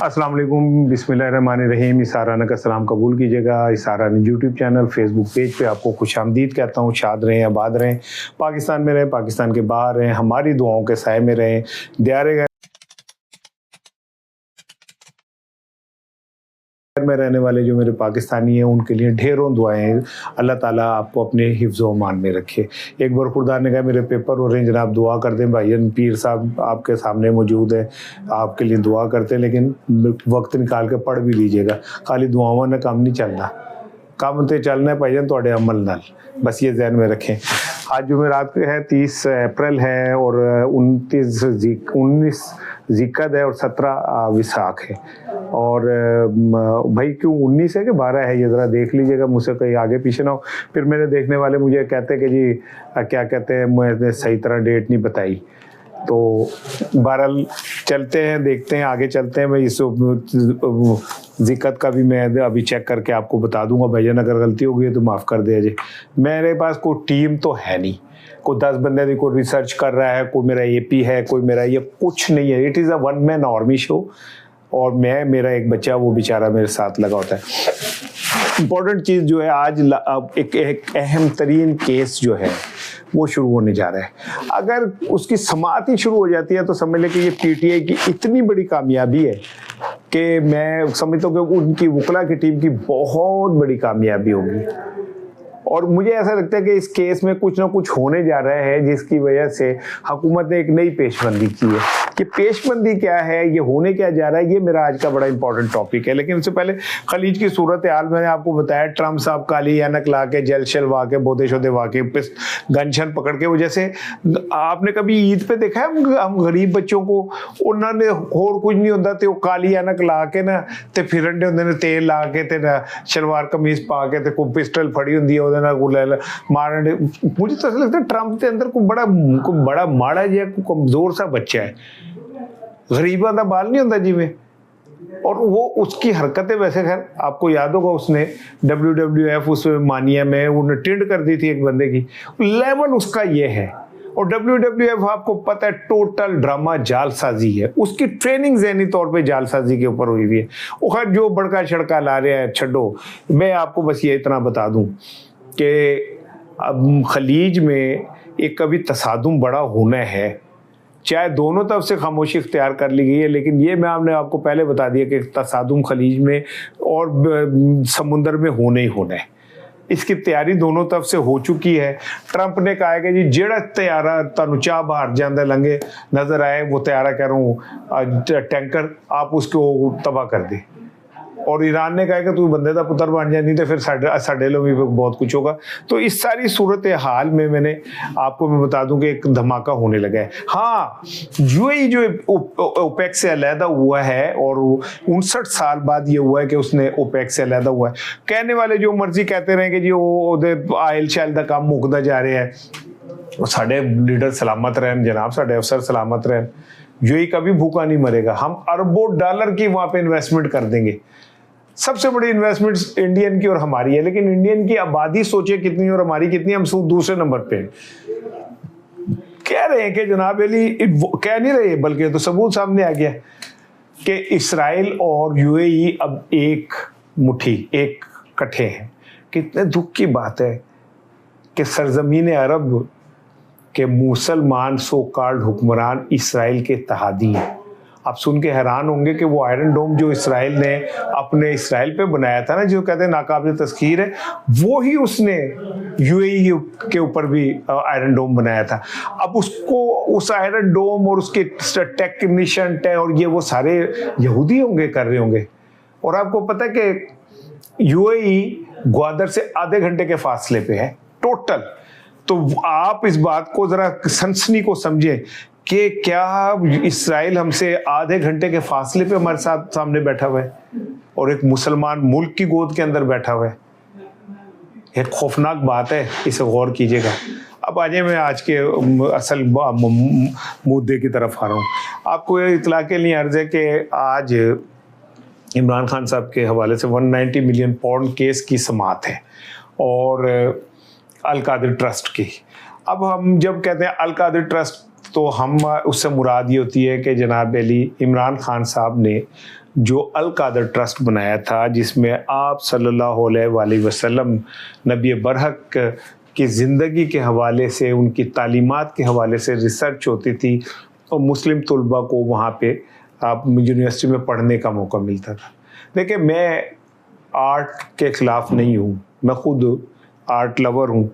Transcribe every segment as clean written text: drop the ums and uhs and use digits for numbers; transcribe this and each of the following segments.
अस्सलाम वालेकुम, बिस्मिल्लाहिर्रहमानिर्रहीम। इसाराना का सलाम कबूल कीजिएगा। इसाराना यूट्यूब चैनल, फेसबुक पेज पे आपको खुशामदीद कहता हूँ। शाद रहें, आबाद रहें, पाकिस्तान में रहें, पाकिस्तान के बाहर रहें, हमारी दुआओं के साए में रहें। दियारे में रहने वाले जो मेरे पाकिस्तानी हैं उनके लिए ढेरों दुआएं। अल्लाह ताला आपको अपने हिफ्ज़ व अमान में रखे। एक बार खुदा ने कहा मेरे पेपर हो रहे हैं जनाब, दुआ कर दें। भाईजान पीर साहब आपके सामने मौजूद है, आपके लिए दुआ करते हैं, लेकिन वक्त निकाल के पढ़ भी लीजिएगा। खाली दुआओं ने काम नहीं चलना, काम तो चलना है भाईजान थोड़े अमल नाल, बस ये जहन में रखें। आज जुमेरात है, 30 अप्रैल है और 19 ज़िक़द है और 17 विसाख है। और भाई क्यों 19 है कि 12 है, ये ज़रा देख लीजिएगा, मुझसे कहीं आगे पीछे ना हो। फिर मेरे देखने वाले मुझे कहते हैं कि जी क्या कहते हैं, मैंने सही तरह डेट नहीं बताई। तो बहरहाल चलते हैं, देखते हैं, आगे चलते हैं। मैं इस ज़िक़द का भी मैं अभी चेक करके आपको बता दूंगा। भाईजान अगर गलती हो गई तो माफ़ कर दे जी। मेरे पास कोई टीम तो है नहीं, कोई 10 बंदे भी कोई रिसर्च कर रहा है, कोई मेरा AP है, कोई मेरा ये कुछ नहीं है। It is a one man army show. और मेरा एक बच्चा वो बेचारा मेरे साथ लगा होता है। इम्पोर्टेंट चीज़ जो है आज एक अहम तरीन केस जो है वो शुरू होने जा रहा है। अगर उसकी समाअत ही शुरू हो जाती है तो समझ लें कि ये PTI की इतनी बड़ी कामयाबी है कि मैं समझता हूँ कि उनकी वकला की टीम की बहुत बड़ी कामयाबी होगी। और मुझे ऐसा लगता है कि इस केस में कुछ ना कुछ होने जा रहा है जिसकी वजह से हुकूमत ने एक नई पेशबंदी की है। कि पेशबंदी क्या है, ये होने क्या जा रहा है, ये मेरा आज का बड़ा इंपॉर्टेंट टॉपिक है। लेकिन उससे पहले खलीज की सूरत हाल मैंने आपको बताया। ट्रम्प साहब काली ऐनक ला के, जेल शलवा के, बोधे शोधे वाके गनशन पकड़ के, वो जैसे आपने कभी ईद पे देखा है हम गरीब बच्चों को उन्होंने और कुछ नहीं होता तो काली ऐनक ला के ना ते फिरन होंगे, तेल ला के ते शलवार कमीज पा के ते कोई पिस्टल फड़ी होंगी मारने। मुझे तो ऐसा लगता है ट्रंप के अंदर कोई बड़ा माड़ा या कमजोर सा बच्चा है, गरीबों का बाल नहीं होता जिमें। और वो उसकी हरकतें वैसे, खैर आपको याद होगा उसने WWF उस मानिया में उन्हें टिंड कर दी थी एक बंदे की, लेवल उसका ये है। और WWF आपको पता है टोटल ड्रामा जालसाजी है, उसकी ट्रेनिंग ज़हनी तौर पे जालसाजी के ऊपर हुई है। वो खैर जो बड़का छड़का ला रहे हैं छड्डो, मैं आपको बस ये इतना बता दूं कि अब खलीज में एक कभी तसादुम बड़ा होना है, चाहे दोनों तरफ से खामोशी इख्तियार कर ली गई है, लेकिन ये मैं आपको पहले बता दिया कि तसादुम खलीज में और समुंदर में होने ही होना है। इसकी तैयारी दोनों तरफ से हो चुकी है। ट्रंप ने कहा है कि जी जेड़ा तैयारा तनु चाह बाहर जाते लंघे नजर आए वो तैयारा कह रहा हूँ टैंकर, आप उसको तबाह कर दे। और ईरान ने कहा कि तू बंदे का पुत्र बन जाए, नहीं तो फिर साढ़े लोग भी बहुत कुछ होगा। तो इस सारी सूरत हाल में मैं बता दूं कि एक धमाका होने लगा है। हाँ, UAE जो OPEC से अलहदा हुआ है और 59 साल बाद ये हुआ है कि उसने OPEC से अलहदा हुआ है। कहने वाले जो मर्जी कहते रहे कि जी वो आयल शैल का काम मुकदा जा रहा है, साढ़े लीडर सलामत रहन जनाब, साढ़े अफसर सलामत रहन। UAE कभी भूखा नहीं मरेगा। हम अरबों डॉलर की वहां पे इन्वेस्टमेंट कर देंगे। सबसे बड़ी इन्वेस्टमेंट इंडियन की और हमारी है, लेकिन इंडियन की आबादी सोचे कितनी और हमारी कितनी, हम दूसरे नंबर पे कह रहे हैं कि जनाब अली, कह नहीं रहे बल्कि तो सबूत सामने आ गया कि इसराइल और UAE अब एक मुट्ठी, एक इकट्ठे हैं। कितने दुख की बात है कि सरजमीन अरब के मुसलमान सो कॉल्ड हुक्मरान इसराइल के इत्तेहादी हैं। आप सुन के हैरान होंगे कि वो आयरन डोम जो इसराइल ने अपने इसराइल पे बनाया था ना, जो कहते हैं नाकाबिल तस्खीर है, वो ही उसने UAE के ऊपर भी आयरन डोम बनाया था। अब उसको उस आयरन डोम और उसके टेक्नीशियन और ये वो सारे यहूदी होंगे कर रहे होंगे। और आपको पता है कि UAE ग्वादर से आधे घंटे के फासले पे है टोटल। तो आप इस बात को जरा सनसनी को समझें कि क्या इसराइल हमसे आधे घंटे के फासले पे हमारे साथ सामने बैठा हुआ है और एक मुसलमान मुल्क की गोद के अंदर बैठा हुआ है। एक खौफनाक बात है, इसे गौर कीजिएगा। अब आइए मैं आज के असल मुद्दे की तरफ आ रहा हूँ। आपको ये इतला के लिए अर्ज है कि आज इमरान खान साहब के हवाले से 190 मिलियन पाउंड केस की समाअत है और अल कादिर ट्रस्ट की। अब हम जब कहते हैं अल कादिर ट्रस्ट तो हम उससे मुराद ये होती है कि जनाब अली इमरान खान साहब ने जो अल कादर ट्रस्ट बनाया था, जिसमें आप सल्लल्लाहु अलैहि वसल्लम नबी बरहक की ज़िंदगी के हवाले से, उनकी तालीमात के हवाले से रिसर्च होती थी और मुस्लिम तलबा को वहाँ पे आप यूनिवर्सिटी में पढ़ने का मौका मिलता था। देखिए, मैं आर्ट के ख़िलाफ़ नहीं हूँ, मैं ख़ुद आर्ट लवर हूँ,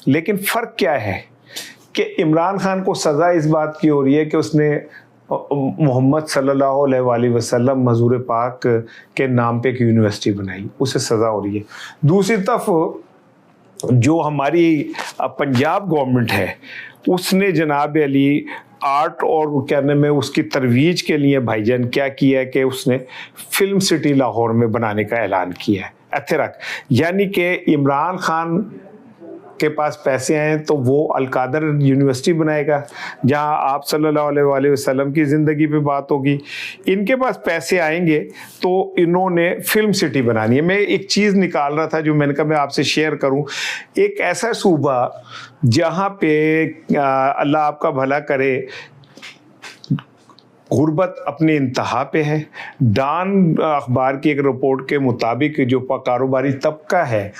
लेकिन फ़र्क क्या है कि इमरान खान को सज़ा इस बात की हो रही है कि उसने मोहम्मद सल्लल्लाहु अलैहि वसल्लम हजूर पाक के नाम पे एक यूनिवर्सिटी बनाई, उसे सज़ा हो रही है। दूसरी तरफ जो हमारी पंजाब गवर्नमेंट है, उसने जनाब अली आर्ट और कहने में उसकी तरवीज के लिए भाईजान क्या किया है कि उसने फिल्म सिटी लाहौर में बनाने का ऐलान किया है, एथेरक। यानी कि इमरान खान के पास पैसे आए तो वो अल कादर यूनिवर्सिटी बनाएगा, जहां आप सल्लल्लाहु अलैहि वसल्लम की ज़िंदगी पे बात होगी। इनके पास पैसे आएंगे तो इन्होंने फिल्म सिटी बनानी है। मैं एक चीज़ निकाल रहा था जो मैंने कहा मैं आपसे शेयर करूं। एक ऐसा सूबा जहां पे अल्लाह आपका भला करे, गुर्बत अपने इंतहा पे है। डॉन अखबार की एक रिपोर्ट के मुताबिक जो कारोबारी तबका है,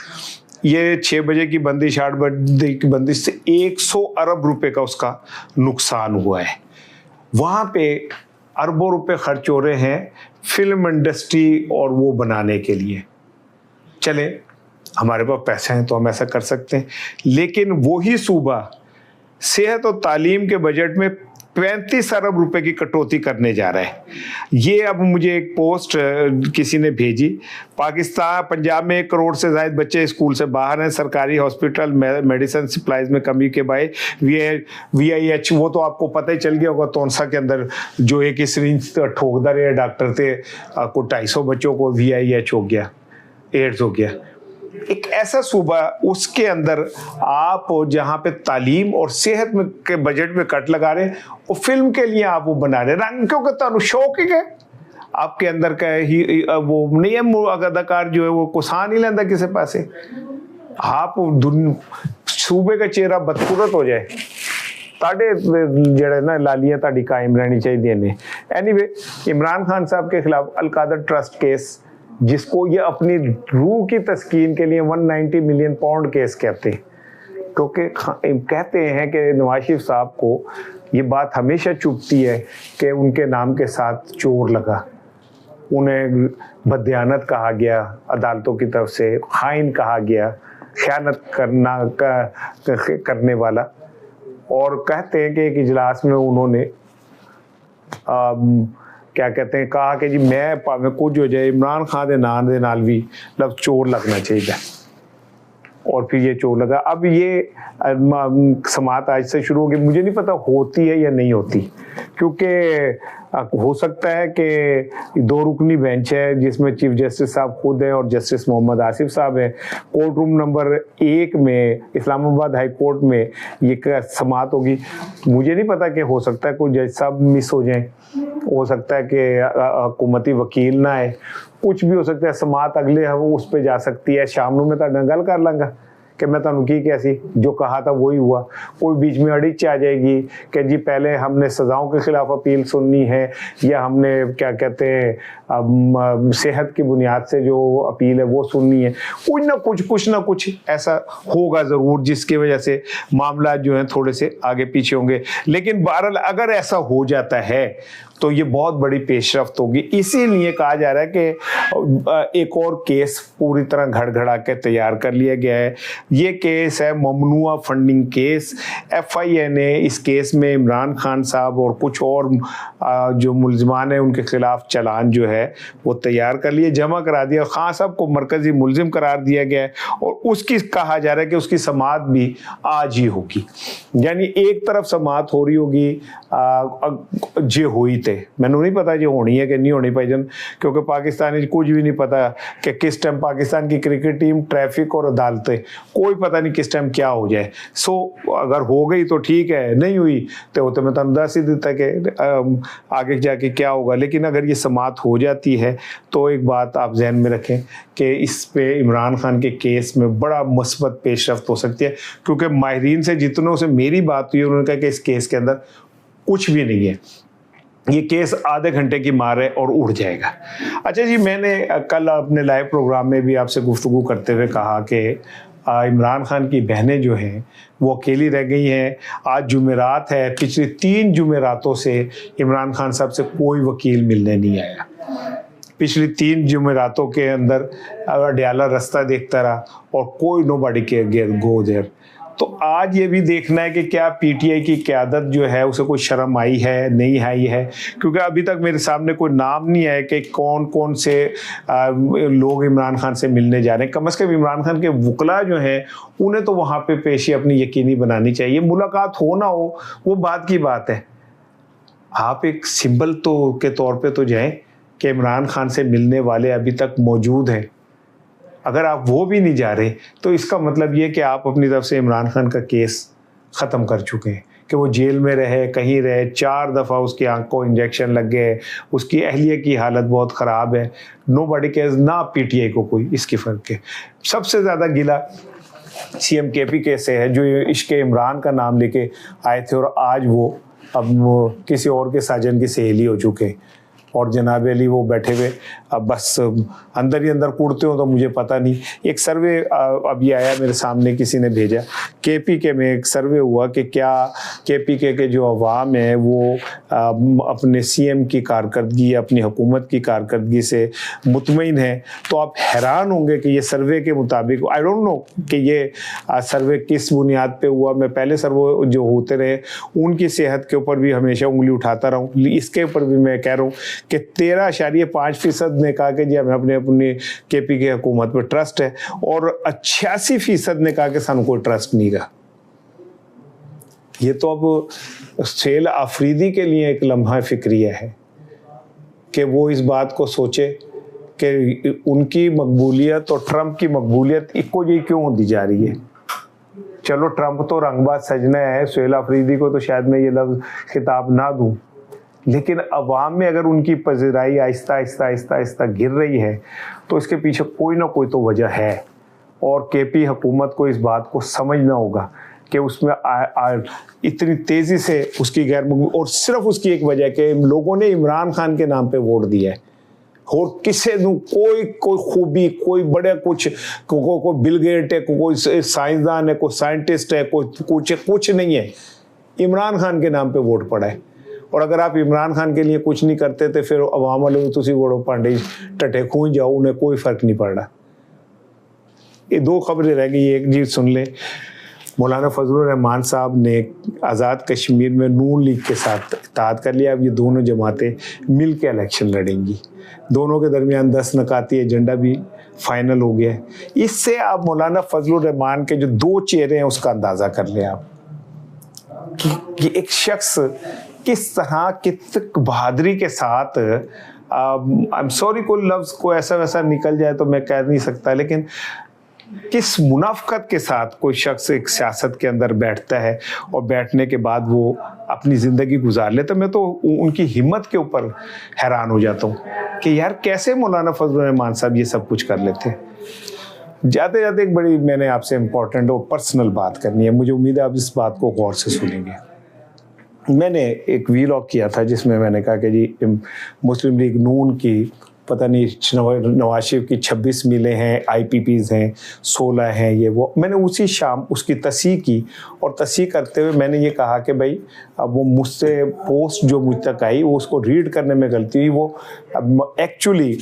ये 6 बजे की बंदिश 8 बजे की बंदिश से 100 अरब रुपए का उसका नुकसान हुआ है। वहाँ पे अरबों रुपए खर्च हो रहे हैं फिल्म इंडस्ट्री और वो बनाने के लिए। चले, हमारे पास पैसे हैं तो हम ऐसा कर सकते हैं, लेकिन वही सूबा सेहत और तालीम के बजट में 35 अरब रुपए की कटौती करने जा रहा है। ये अब मुझे एक पोस्ट किसी ने भेजी। पाकिस्तान पंजाब में 1 करोड़ से ज़ायद बच्चे स्कूल से बाहर हैं। सरकारी हॉस्पिटल मेडिसिन सप्लाईज में कमी के बाय VIH, वो तो आपको पता ही चल गया होगा, तोनसा के अंदर जो एक सिरिंज ठोकदा रहे डॉक्टर थे, आपको 250 बच्चों को VIH हो गया, एड्स हो गया। एक ऐसा सूबा, उसके अंदर आप जहां पे तालीम और सेहत में के बजट में कट लगा रहे हैं और फिल्म के लिए आप वो बना रहे रंग, क्योंकि तानु शौक है आपके अंदर का ही वो नहीं है। अदाकार जो है वो कुसा नहीं लेंदा किसी पासे। आप सूबे का चेहरा बदसूरत हो जाए, ताड़े जड़े ना लालियां ताड़ी कायम रहनी चाहिए ने। एनीवे, इमरान खान साहब के खिलाफ अल कादर ट्रस्ट केस, जिसको ये अपनी रूह की तस्कीन के लिए 190 मिलियन पाउंड केस कहते हैं, क्योंकि कहते हैं कि नवाज शरीफ साहब को ये बात हमेशा चुभती है कि उनके नाम के साथ चोर लगा, उन्हें बदयानत कहा गया अदालतों की तरफ से, खाइन कहा गया, ख़यानत करने वाला। और कहते हैं कि एक इजलास में उन्होंने क्या कहते हैं, कहा कि जी मैं भावें कुछ हो जाए, इमरान खान के नाम दे नाल भी लफ्ज़ चोर लगना चाहिए, और फिर ये चोर लगा। अब ये समात आज से शुरू होगी, मुझे नहीं पता होती है या नहीं होती, क्योंकि हो सकता है कि 2 रुकनी बेंच है जिसमें चीफ जस्टिस साहब खुद हैं और जस्टिस मोहम्मद आसिफ साहब हैं। कोर्ट रूम नंबर 1 में इस्लामाबाद हाई कोर्ट में ये समात होगी। मुझे नहीं पता कि हो सकता है कोई जज साहब मिस हो जाएं, हो सकता है कि हुकूमती वकील ना आए, कुछ भी हो सकता है। समात अगले उस पर जा सकती है। शाम ਨੂੰ मैं ਤੁਹਾਡੇ ਨਾਲ ਗੱਲ कर लांगा कि मैं ਤੁਹਾਨੂੰ की कैसी जो कहा था वही हुआ। कोई बीच में अड़िच आ जाएगी कि जी पहले हमने सजाओं के खिलाफ अपील सुननी है या हमने क्या कहते हैं सेहत की बुनियाद से जो अपील है वो सुननी है। कुछ ना कुछ ऐसा होगा ज़रूर जिसकी वजह से मामला जो है थोड़े से आगे पीछे होंगे। लेकिन बहरहाल अगर ऐसा हो जाता है तो ये बहुत बड़ी पेशरफ्त होगी। इसीलिए कहा जा रहा है कि एक और केस पूरी तरह घड़घड़ा के तैयार कर लिया गया है। ये केस है ममनुआ फंडिंग केस। FIA ने इस केस में इमरान खान साहब और कुछ और जो मुलजमान हैं उनके खिलाफ चालान जो है वो तैयार कर लिए, जमा करा दिया। खान साहब को मरकजी मुलजिम करार दिया गया है और उसकी कहा जा रहा है कि उसकी समाअत भी आज ही होगी। यानी एक तरफ समाअत हो रही होगी जे हुई थे, मैंने नहीं पता जो होनी है कि नहीं होनी भाईजान, क्योंकि पाकिस्तानी कुछ भी नहीं पता कि किस टाइम पाकिस्तान की क्रिकेट टीम, ट्रैफिक और अदालतें, कोई पता नहीं किस टाइम क्या हो जाए। सो अगर हो गई तो ठीक है, नहीं हुई तो मैं तुम दस ही देता कि आगे जाके क्या होगा। लेकिन अगर ये समाअत हो जाती है तो एक बात आप जहन में रखें कि इस पे इमरान खान के केस में बड़ा मुस्बत पेशरफ्त हो सकती है, क्योंकि माहिरीन से जितनों से मेरी बात हुई उन्होंने कहा कि इस केस के अंदर कुछ भी नहीं है। ये केस आधे घंटे की मार है और उड़ जाएगा। अच्छा जी, मैंने कल अपने लाइव प्रोग्राम में भी आपसे गुफ्तगू करते हुए कहा कि इमरान खान की बहनें जो हैं वो अकेली रह गई हैं। आज जुमेरात है, पिछले 3 जुमेरातों से इमरान खान साहब से कोई वकील मिलने नहीं आया। पिछली 3 जुमेरातों के अंदर अडियाला रास्ता देखता रहा और कोई नोबडी के गो देयर। तो आज ये भी देखना है कि क्या पीटीआई की क़यादत जो है उसे कोई शर्म आई है, नहीं आई है, क्योंकि अभी तक मेरे सामने कोई नाम नहीं है कि कौन कौन से लोग इमरान खान से मिलने जा रहे हैं। कम से कम इमरान खान के वकला जो हैं उन्हें तो वहाँ पे पेशी अपनी यकीनी बनानी चाहिए। मुलाकात हो ना हो वो बात की बात है, आप एक सिंबल तो के तौर पर तो जाएँ कि इमरान खान से मिलने वाले अभी तक मौजूद हैं। अगर आप वो भी नहीं जा रहे तो इसका मतलब ये कि आप अपनी तरफ से इमरान खान का केस ख़त्म कर चुके हैं कि वो जेल में रहे, कहीं रहे, 4 दफ़ा उसकी आंख को इंजेक्शन लग गए, उसकी अहलिया की हालत बहुत ख़राब है। नोबडी केयर्स, ना पीटीआई को कोई इसकी फ़र्क है। सबसे ज़्यादा गिला सीएम केपी के से है जो इश्क इमरान का नाम लेके आए थे और आज वो अब किसी और के साजन की सहेली हो चुके हैं। और जनाब अली वो बैठे हुए अब बस अंदर ही अंदर कूदते हो तो मुझे पता नहीं। एक सर्वे अब ये आया मेरे सामने, किसी ने भेजा, केपीके में एक सर्वे हुआ कि क्या केपीके के जो अवाम है वो अपने सीएम की कारकर्दगी, अपनी हुकूमत की कारकर्दगी से मुतमईन है। तो आप हैरान होंगे कि ये सर्वे के मुताबिक, आई डोंट नो कि ये सर्वे किस बुनियाद पे हुआ। मैं पहले सर्वे जो होते रहे उनकी सेहत के ऊपर भी हमेशा उंगली उठाता रहा हूँ, इसके ऊपर भी मैं कह रहा हूँ कि 13.5% ने कहा कि जी हमें अपनी केपी की हुकूमत पर ट्रस्ट है और 86% ने कहा कि सानू कोई ट्रस्ट नहीं का। ये तो अब शेल आफरीदी के लिए एक लम्हा फिक्रिया है कि वो इस बात को सोचे कि उनकी मकबूलियत और ट्रंप की मकबूलियत इक्को जी क्यों होती जा रही है। चलो ट्रंप तो रंगबाज सजना है, शेल आफरीदी को तो शायद मैं ये लफ्ज़ खिताब ना दूं, लेकिन अवाम में अगर उनकी पज़िराई आहिस्ता आहिस्ता आहिस्ता आहिस्ता गिर रही है तो इसके पीछे कोई ना कोई तो वजह है। और केपी हुकूमत को इस बात को समझना होगा कि उसमें इतनी तेज़ी से उसकी गैर, और सिर्फ उसकी एक वजह कि लोगों ने इमरान खान के नाम पे वोट दिया है और किसी कोई खूबी, कोई बड़े कुछ कोई बिल गेट है, कोई साइंसदान है, कोई साइंटिस्ट है, कोई कुछ नहीं है, इमरान खान के नाम पे वोट पड़ा है। और अगर आप इमरान खान के लिए कुछ नहीं करते तो फिर अवाम वाले तुसी वोड़ो पांडे टटे खून जाओ, उन्हें कोई फ़र्क नहीं पड़ रहा। ये 2 खबरें रह गई, एक चीज़ सुन ले, मौलाना फजलुर रहमान साहब ने आज़ाद कश्मीर में नून लीग के साथ इत्तेहाद कर लिया। अब ये दोनों जमातें मिल के इलेक्शन लड़ेंगी, दोनों के दरमियान 10 नकाती एजेंडा भी फाइनल हो गया है। इससे आप मौलाना फजलुर रहमान के जो 2 चेहरे हैं उसका अंदाज़ा कर लें आप कि एक शख्स किस तरह किस बहादुरी के साथ, आई एम सॉरी कोई लफ्ज़ को ऐसा वैसा निकल जाए तो मैं कह नहीं सकता, लेकिन किस मुनाफकत के साथ कोई शख्स एक सियासत के अंदर बैठता है और बैठने के बाद वो अपनी ज़िंदगी गुजार लेता। मैं तो उनकी हिम्मत के ऊपर हैरान हो जाता हूँ कि यार कैसे मौलाना फजलुर रहमान साहब ये सब कुछ कर लेते। जाते जाते एक बड़ी मैंने आपसे इम्पोर्टेंट और पर्सनल बात करनी है, मुझे उम्मीद है आप इस बात को गौर से सुनेंगे। मैंने एक वीलॉग किया था जिसमें मैंने कहा कि जी मुस्लिम लीग नून की पता नहीं नवाज शरीफ की 26 मिलें हैं, IPPs हैं, 16 हैं, ये वो। मैंने उसी शाम उसकी तस्हीह की और तस्हीह करते हुए मैंने ये कहा कि भाई अब वो मुझसे पोस्ट जो मुझ तक आई वो उसको रीड करने में गलती हुई। वो एक्चुअली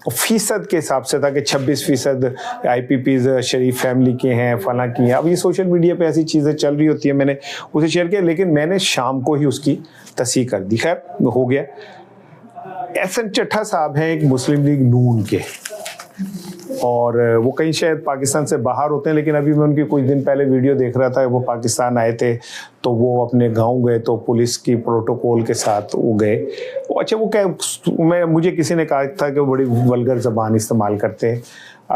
फ़ीसद के हिसाब से था कि 26% IPPs शरीफ फैमिली के हैं, फलां की हैं। अब ये सोशल मीडिया पे ऐसी चीज़ें चल रही होती हैं, मैंने उसे शेयर किया, लेकिन मैंने शाम को ही उसकी तस्हीह कर दी। खैर हो गया। एहसन चट्टा साहब हैं एक मुस्लिम लीग नून के, और वो कहीं शायद पाकिस्तान से बाहर होते हैं, लेकिन अभी मैं उनकी कुछ दिन पहले वीडियो देख रहा था, वो पाकिस्तान आए थे तो वो अपने गांव गए तो पुलिस की प्रोटोकॉल के साथ वो गए। अच्छा वो मुझे किसी ने कहा था कि वो बड़ी वल्गर ज़बान इस्तेमाल करते हैं।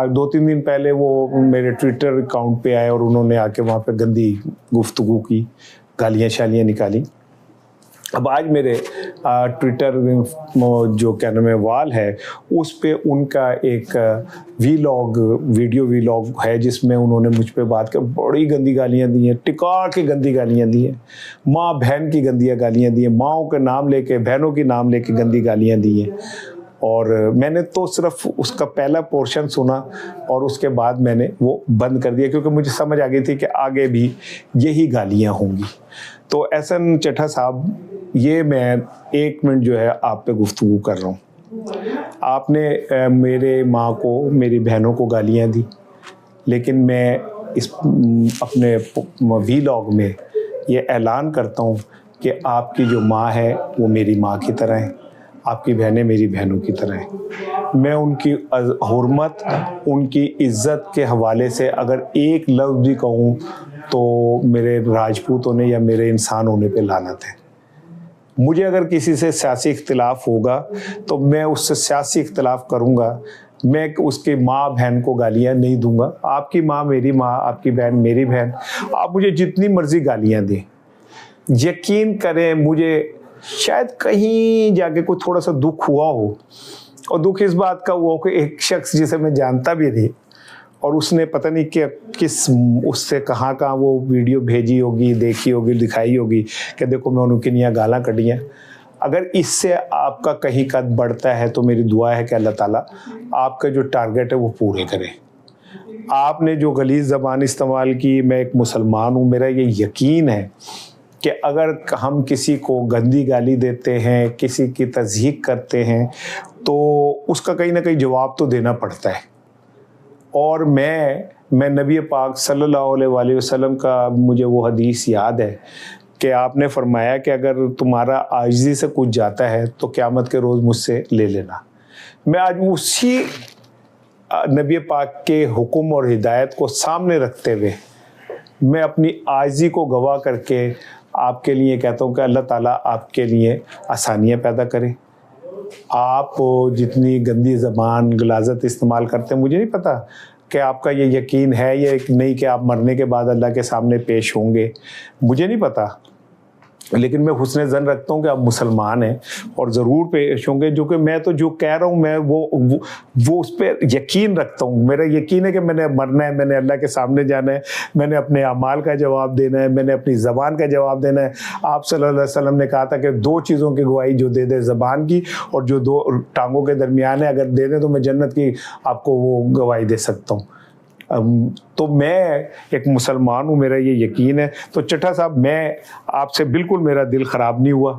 2-3 दिन पहले वो मेरे ट्विटर अकाउंट पे आए और उन्होंने आके वहाँ पे गंदी गुफ्तगू की, गालियाँ शालियाँ निकाली। अब आज मेरे ट्विटर जो क्या नाम है वाल है, उस पे उनका एक वीडियो वीलॉग है जिसमें उन्होंने मुझ पे बात कर बड़ी गंदी गालियां दी हैं, टिका के गंदी गालियां दी हैं, माँ बहन की गंदी गालियां दी हैं, माँओं के नाम लेके, बहनों की नाम लेके गंदी गालियां दी हैं। और मैंने तो सिर्फ उसका पहला पोर्शन सुना और उसके बाद मैंने वो बंद कर दिया, क्योंकि मुझे समझ आ गई थी कि आगे भी यही गालियां होंगी। तो एहसन चड्ढा साहब, ये मैं 1 मिनट जो है आप पे गुफ्तगू कर रहा हूँ। आपने मेरे माँ को, मेरी बहनों को गालियाँ दी, लेकिन मैं इस अपने वीलॉग में ये ऐलान करता हूँ कि आपकी जो माँ है वो मेरी माँ की तरह है, आपकी बहनें मेरी बहनों की तरह हैं। मैं उनकी हुर्मत, उनकी इज़्ज़त के हवाले से अगर एक लफ्ज़ भी कहूँ तो मेरे राजपूत होने या मेरे इंसान होने पे लानत है। मुझे अगर किसी से सियासी इख्तिलाफ होगा तो मैं उससे सियासी इख्तिलाफ करूँगा, मैं उसकी माँ बहन को गालियाँ नहीं दूंगा। आपकी माँ मेरी माँ, आपकी बहन मेरी बहन, आप मुझे जितनी मर्जी गालियाँ दें, यकीन करें मुझे शायद कहीं जाके कोई थोड़ा सा दुख हुआ हो, और दुख इस बात का हुआ हो कि एक शख्स जिसे मैं जानता भी नहीं और उसने पता नहीं कि किस उससे कहाँ वो वीडियो भेजी होगी, देखी होगी, दिखाई होगी कि देखो मैं उनकी निया गाला कढ़ियाँ। अगर इससे आपका कहीं कद बढ़ता है तो मेरी दुआ है कि अल्लाह ताला आपका जो टारगेट है वो पूरे करे। आपने जो गलीज़ ज़बान इस्तेमाल की, मैं एक मुसलमान हूँ, मेरा ये यकीन है कि अगर हम किसी को गंदी गाली देते हैं, किसी की तज़हीक करते हैं, तो उसका कहीं ना कहीं जवाब तो देना पड़ता है। और मैं नबी पाक सल्लल्लाहु अलैहि वसल्लम का मुझे वो हदीस याद है कि आपने फरमाया कि अगर तुम्हारा आजिज़ी से कुछ जाता है तो क़यामत के रोज़ मुझसे ले लेना। मैं आज उसी नबी पाक के हुक्म और हिदायत को सामने रखते हुए मैं अपनी आजिज़ी को गवाह करके आपके लिए कहता हूँ कि अल्लाह ताला आपके लिए आसानियाँ पैदा करे। आप जितनी गंदी ज़बान गलाज़त इस्तेमाल करते हैं, मुझे नहीं पता कि आपका ये यकीन है या नहीं कि आप मरने के बाद अल्लाह के सामने पेश होंगे, मुझे नहीं पता, लेकिन मैं हुस्न ज़न रखता हूँ कि आप मुसलमान हैं और ज़रूर पेश होंगे। जो कि मैं तो जो कह रहा हूँ मैं वो उस पर यकीन रखता हूँ। मेरा यकीन है कि मैंने मरना है, मैंने अल्लाह के सामने जाना है, मैंने अपने अमाल का जवाब देना है, मैंने अपनी ज़बान का जवाब देना है। आप सल्लल्लाहु अलैहि वसल्लम ने कहा था कि 2 चीज़ों की गवाही जो दे दे, ज़बान की और जो 2 टांगों के दरमियान है, अगर दे दें तो मैं जन्नत की आपको वो गवाही दे सकता हूँ। तो मैं एक मुसलमान हूँ, मेरा ये यकीन है। तो चड्ढा साहब, मैं आपसे बिल्कुल मेरा दिल ख़राब नहीं हुआ,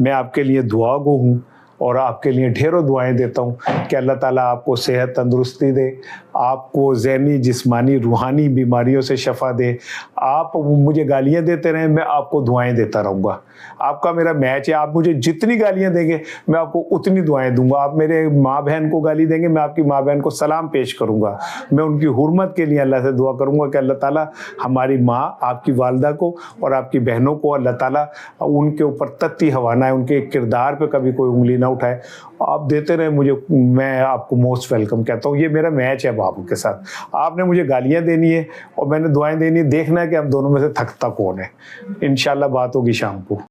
मैं आपके लिए दुआ गो हूँ और आपके लिए ढेरों दुआएं देता हूँ कि अल्लाह ताला आपको सेहत तंदुरुस्ती दे, आपको ज़हनी जिस्मानी रूहानी बीमारियों से शफ़ा दे। आप मुझे गालियाँ देते रहें, मैं आपको दुआएं देता रहूँगा। आपका मेरा मैच है, आप मुझे जितनी गालियाँ देंगे मैं आपको उतनी दुआएं दूंगा। आप मेरे माँ बहन को गाली देंगे, मैं आपकी माँ बहन को सलाम पेश करूँगा। मैं उनकी हुर्मत के लिए अल्लाह से दुआ करूँगा कि अल्लाह ताला हमारी माँ, आपकी वालदा को और आपकी बहनों को अल्लाह ताला उनके ऊपर तत्ती हवाना है, उनके किरदार पे कभी कोई उंगली ना उठाए। आप देते रहे मुझे, मैं आपको मोस्ट वेलकम कहता हूँ। ये मेरा मैच है बाबू के साथ। आपने मुझे गालियाँ देनी है और मैंने दुआएं देनी है, देखना है कि हम दोनों में से थकता कौन है। इंशाल्लाह बात होगी शाम को।